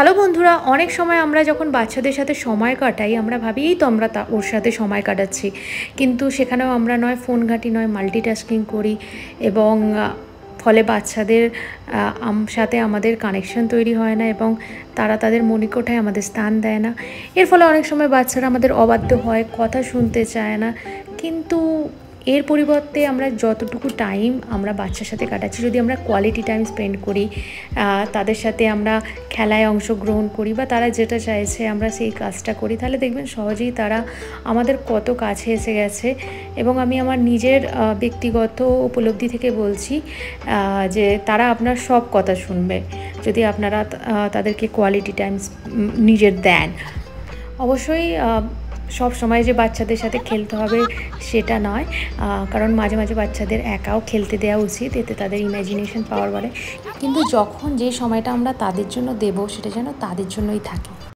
Hello বন্ধুরা, অনেক সময় আমরা যখন বাচ্চাদের সাথে সময় কাটাই আমরা ভাবি এই তো আমরা ওর সাথে সময় কাটাচ্ছি, কিন্তু সেখানেও আমরা নয় ফোন ঘাঁটি নয় মাল্টিটাস্কিং করি এবং ফলে বাচ্চাদের সাথে আমাদের কানেকশন তৈরি হয় না এবং তারা তাদের মনিকোঠায় আমাদের স্থান দেয় না। এর ফলে অনেক সময় বাচ্চারা আমাদের অবাধ্য হয়, কথা শুনতে চায় না। কিন্তু এর পরিবর্তে আমরা যতটুকু টাইম আমরা বাচ্চার সাথে কাটাচ্ছি, যদি আমরা কোয়ালিটি টাইম স্পেন্ড করি, তাদের সাথে আমরা খেলায় অংশগ্রহণ করি বা তারা যেটা চাইছে আমরা সেই কাজটা করি, তাহলে দেখবেন সহজেই তারা আমাদের কত কাছে এসে গেছে। এবং আমি আমার নিজের ব্যক্তিগত উপলব্ধি থেকে বলছি যে তারা আপনার সব কথা শুনবে যদি আপনারা তাদেরকে কোয়ালিটি টাইম নিজের দেন। অবশ্যই সব সময় যে বাচ্চাদের সাথে খেলতে হবে সেটা নয়, কারণ মাঝে মাঝে বাচ্চাদের একাও খেলতে দেওয়া উচিত, এতে তাদের ইমাজিনেশন পাওয়ার বাড়ে। কিন্তু যখন যে সময়টা আমরা তাদের জন্য দেব সেটা যেন তাদের জন্যই থাকে।